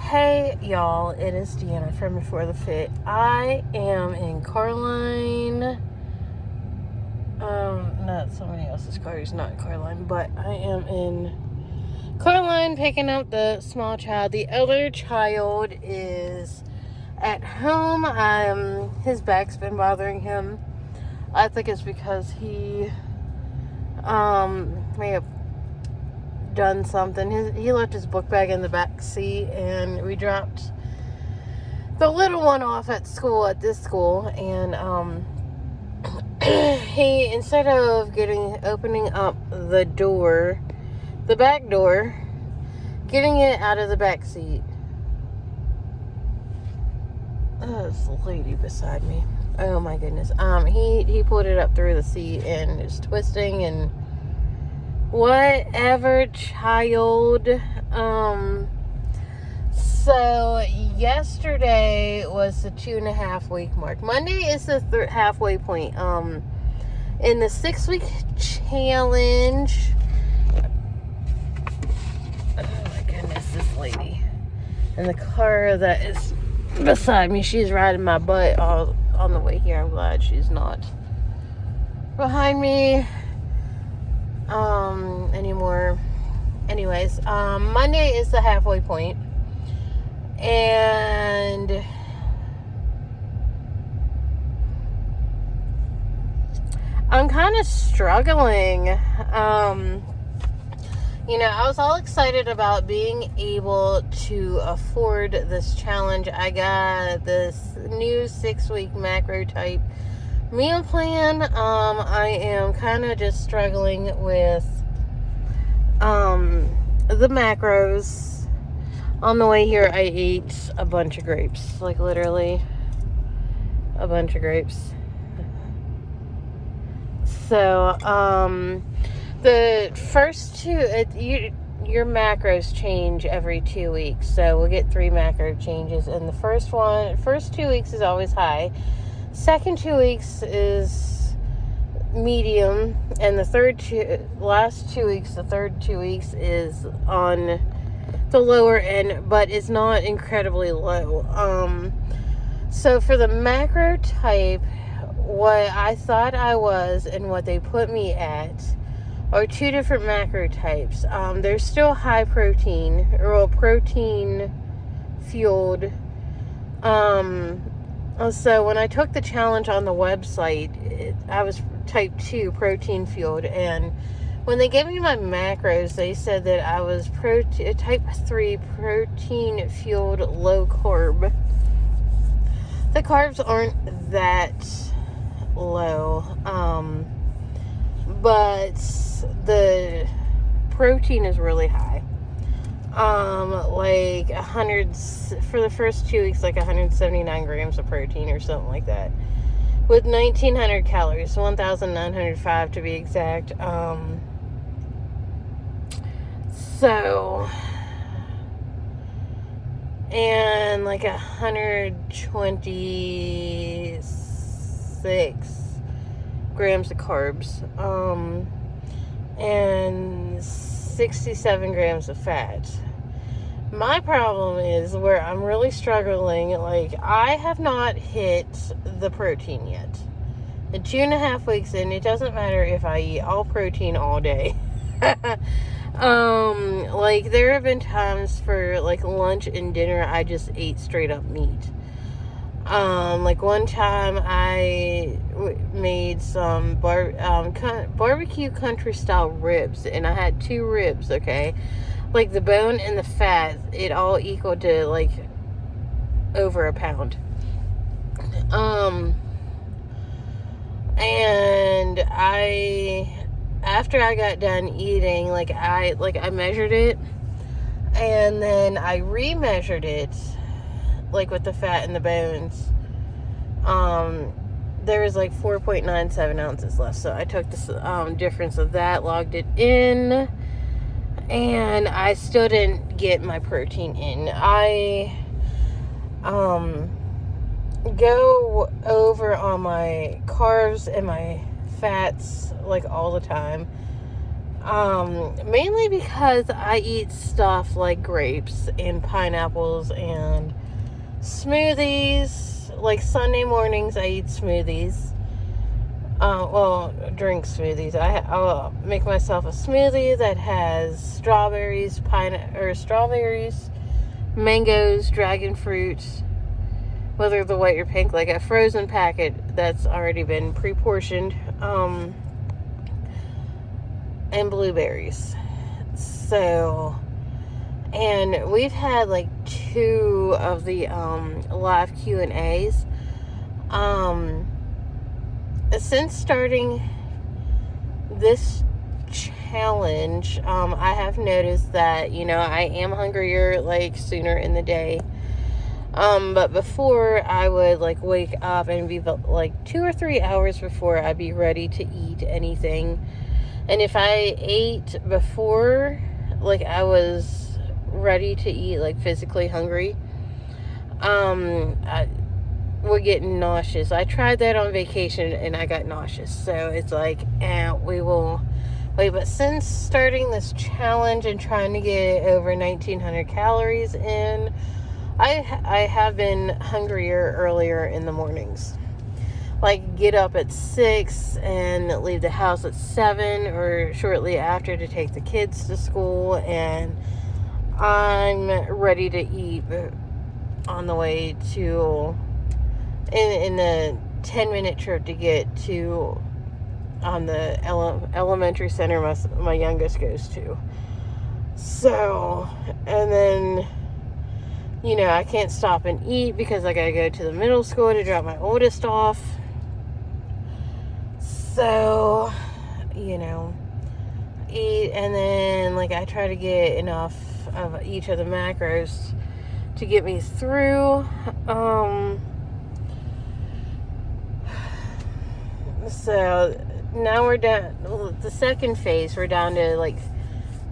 Hey y'all, it is Deanna from Before the Fit. I am in Carline. Not somebody else's car. He's not in Carline, but I am in Carline picking up the small child. The other child is at home. His back's been bothering him. I think it's because he may have done something. He left his book bag in the back seat, and we dropped the little one off at this school, and he, instead of opening up the back door, getting it out of the back seat. This lady beside me. Oh my goodness. He pulled it up through the seat and is twisting and whatever, child. So yesterday was the 2.5 week mark. Monday is the halfway point. In the 6-week challenge. Oh my goodness, this lady in the car that is beside me, she's riding my butt all on the way here. I'm glad she's not behind me anymore. Anyways, Monday is the halfway point, and I'm kind of struggling. I was all excited about being able to afford this challenge. I got this new 6-week macro type meal plan. I am kind of just struggling with the macros. On the way here, I ate a bunch of grapes, like literally a bunch of grapes. So the first two, your macros change every 2 weeks, so we'll get 3 macro changes, and the first 2 weeks is always high. Second 2 weeks is medium, and the third 2 weeks is on the lower end, but it's not incredibly low. So for the macro type, what I thought I was and what they put me at are two different macro types. They're still high protein, or protein fueled. So when I took the challenge on the website, I was type 2 protein fueled, and when they gave me my macros, they said that I was type 3 protein fueled low carb. The carbs aren't that low, but the protein is really high. Like 100 for the first 2 weeks, like 179 grams of protein or something like that, with 1,900 calories, 1,905 to be exact. And like 126 grams of carbs, and 67 grams of fat. My problem is where I'm really struggling, like I have not hit the protein yet. The 2.5 weeks in, it doesn't matter if I eat all protein all day. Like there have been times for like lunch and dinner I just ate straight up meat. Like one time I made some barbecue country style ribs, and I had 2 ribs, okay? Like the bone and the fat, it all equaled to like over a pound. And after I got done eating, I measured it, and then I remeasured it, like with the fat and the bones. There was like 4.97 ounces left, so I took the difference of that, logged it in, and I still didn't get my protein in. I go over on my carbs and my fats like all the time. Mainly because I eat stuff like grapes and pineapples and smoothies. Like Sunday mornings, I eat smoothies. Drink smoothies. I'll make myself a smoothie that has strawberries, mangoes, dragon fruit, whether the white or pink, like a frozen packet that's already been pre-portioned, and blueberries. So, and we've had like 2 of the live Q&As. Since starting this challenge, I have noticed that, I am hungrier like sooner in the day. But before, I would like wake up and be like 2 or 3 hours before I'd be ready to eat anything. And if I ate before, like I was ready to eat, like physically hungry, I would get nauseous. I tried that on vacation and I got nauseous. So it's like, we will wait. But since starting this challenge and trying to get over 1,900 calories in, I have been hungrier earlier in the mornings. Like get up at 6 and leave the house at 7 or shortly after to take the kids to school, and I'm ready to eat on the way to in the 10-minute trip to get to the elementary center my youngest goes to. So, and then I can't stop and eat because I gotta go to the middle school to drop my oldest off. So, eat, and then like I try to get enough of each of the macros to get me through. So now we're down, the second phase, we're down to like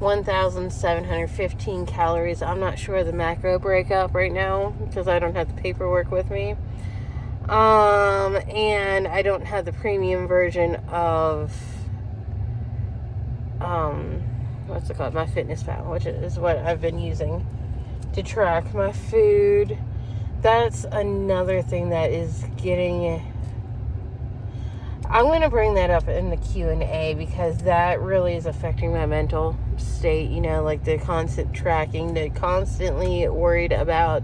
1,715 calories. I'm not sure the macro breakup right now because I don't have the paperwork with me. And I don't have the premium version of, what's it called? MyFitnessPal, which is what I've been using to track my food. That's another thing that is I'm going to bring that up in the Q&A because that really is affecting my mental state, like the constant tracking, the constantly worried about,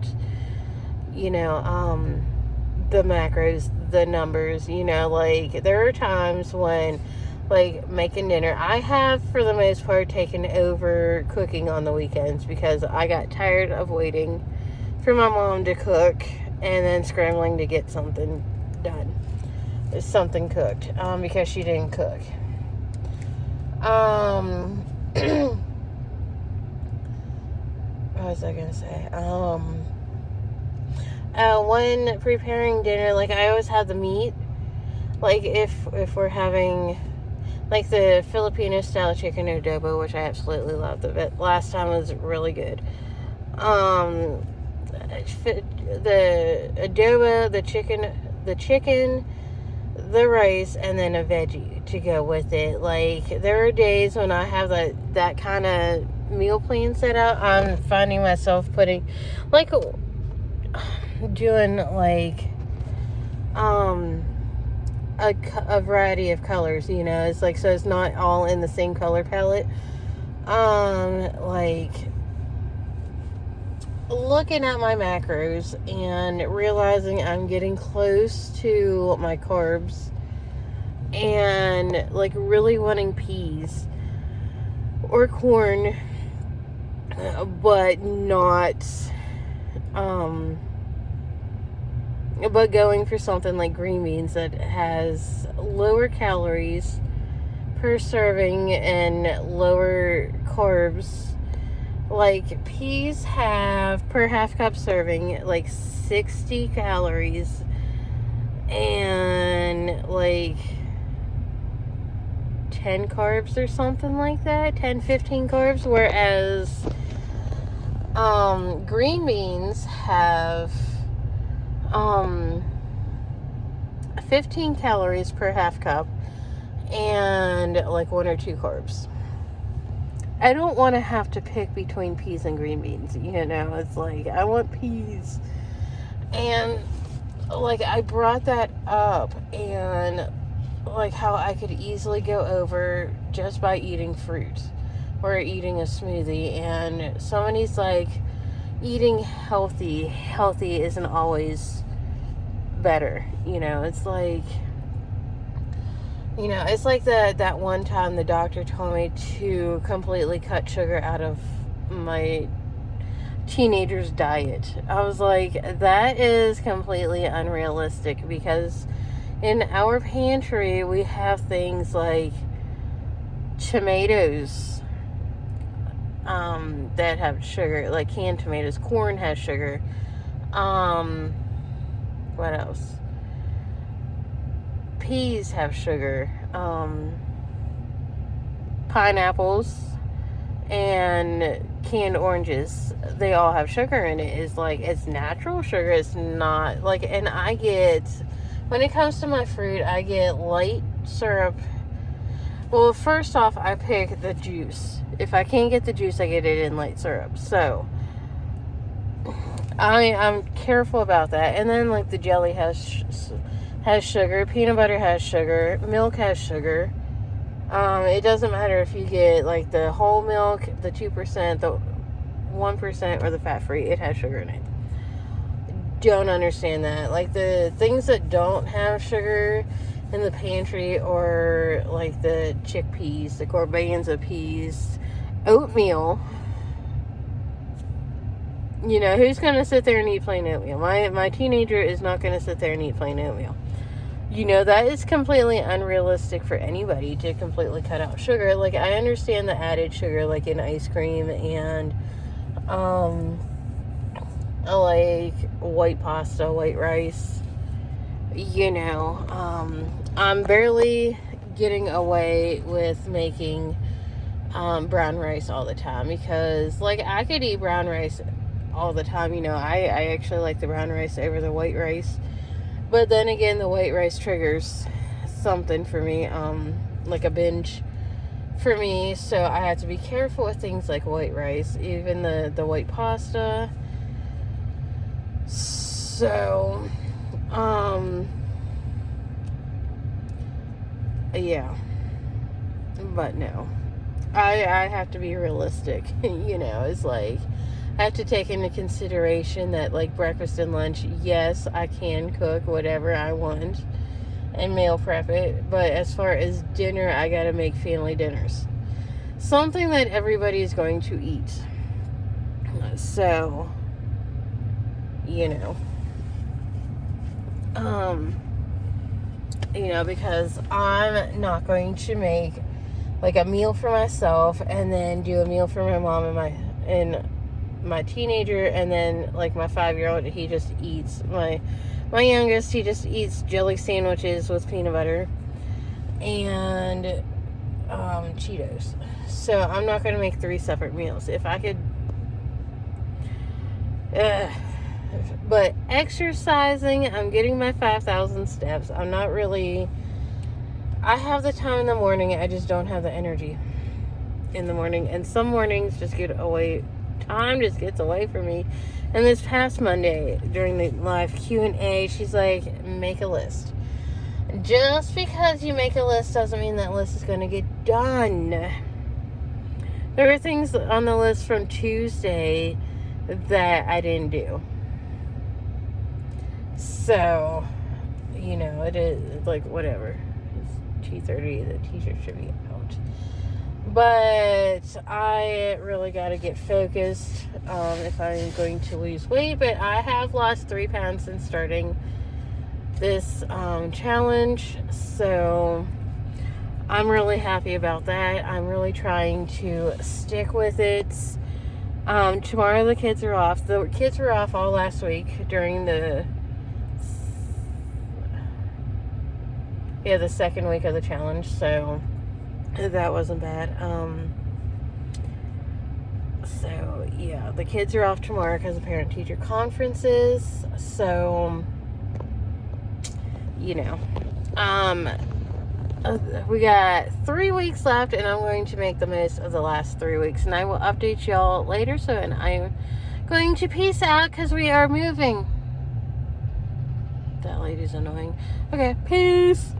the macros, the numbers, like there are times when like making dinner, I have for the most part taken over cooking on the weekends because I got tired of waiting for my mom to cook and then scrambling to get something done, something cooked, because she didn't cook. What was I gonna say? When preparing dinner, like I always have the meat. Like if we're having like the Filipino style chicken adobo, which I absolutely love. The last time was really good. The adobo, the chicken, the rice, and then a veggie to go with it. Like there are days when I have that kind of meal plan set out. I'm finding myself putting like doing like a variety of colors, it's like, so it's not all in the same color palette. Like looking at my macros and realizing I'm getting close to my carbs and like really wanting peas or corn, but not but going for something like green beans that has lower calories per serving and lower carbs. Like peas have per half cup serving like 60 calories and like 10 carbs or something like that, 10-15 carbs, whereas green beans have 15 calories per half cup and like 1 or 2 carbs. I don't want to have to pick between peas and green beans. It's like, I want peas. And, like, I brought that up, and, like, how I could easily go over just by eating fruit or eating a smoothie. And somebody's like, eating healthy isn't always better. It's like, it's like that one time the doctor told me to completely cut sugar out of my teenager's diet. I was like, that is completely unrealistic, because in our pantry we have things like tomatoes that have sugar, like canned tomatoes. Corn has sugar. What else? Peas have sugar. Pineapples and canned oranges, they all have sugar in it. It's like, it's natural sugar. It's not like, and when it comes to my fruit, I get light syrup. Well, first off, I pick the juice. If I can't get the juice, I get it in light syrup. So I'm careful about that. And then, like, the jelly has sugar, peanut butter has sugar, milk has sugar. It doesn't matter if you get, like, the whole milk, the 2%, the 1%, or the fat-free. It has sugar in it. Don't understand that. Like, the things that don't have sugar in the pantry, or like the chickpeas, the garbanzo peas, oatmeal. Who's going to sit there and eat plain oatmeal? My teenager is not going to sit there and eat plain oatmeal. That is completely unrealistic for anybody to completely cut out sugar. Like, I understand the added sugar, like in ice cream and, like white pasta, white rice. I'm barely getting away with making brown rice all the time, because, like, I could eat brown rice all the time. I actually like the brown rice over the white rice. But then again, the white rice triggers something for me, like a binge for me. So I have to be careful with things like white rice, even the white pasta. So, yeah. But no. I have to be realistic. It's like, I have to take into consideration that, like, breakfast and lunch, yes, I can cook whatever I want and meal prep it, but as far as dinner, I gotta make family dinners. Something that everybody is going to eat. So, because I'm not going to make, like, a meal for myself and then do a meal for my mom and my teenager, and then, like, my 5-year-old, he just eats, my youngest, he just eats jelly sandwiches with peanut butter and Cheetos. So I'm not going to make 3 separate meals. If I could, but exercising, I'm getting my 5,000 steps. I have the time in the morning, I just don't have the energy in the morning, and some mornings time just gets away from me. And this past Monday, during the live Q&A, she's like, make a list. Just because you make a list doesn't mean that list is going to get done. There were things on the list from Tuesday that I didn't do. So, it is, like, whatever. It's 2:30, the t-shirt should be out. But I really got to get focused if I'm going to lose weight. But I have lost 3 pounds since starting this challenge. So I'm really happy about that. I'm really trying to stick with it. Tomorrow the kids are off. The kids were off all last week during the second week of the challenge. So that wasn't bad. So yeah, the kids are off tomorrow because of parent-teacher conferences. So, we got 3 weeks left, and I'm going to make the most of the last 3 weeks, and I will update y'all later. So, and I'm going to peace out because we are moving. That lady's annoying. Okay, peace.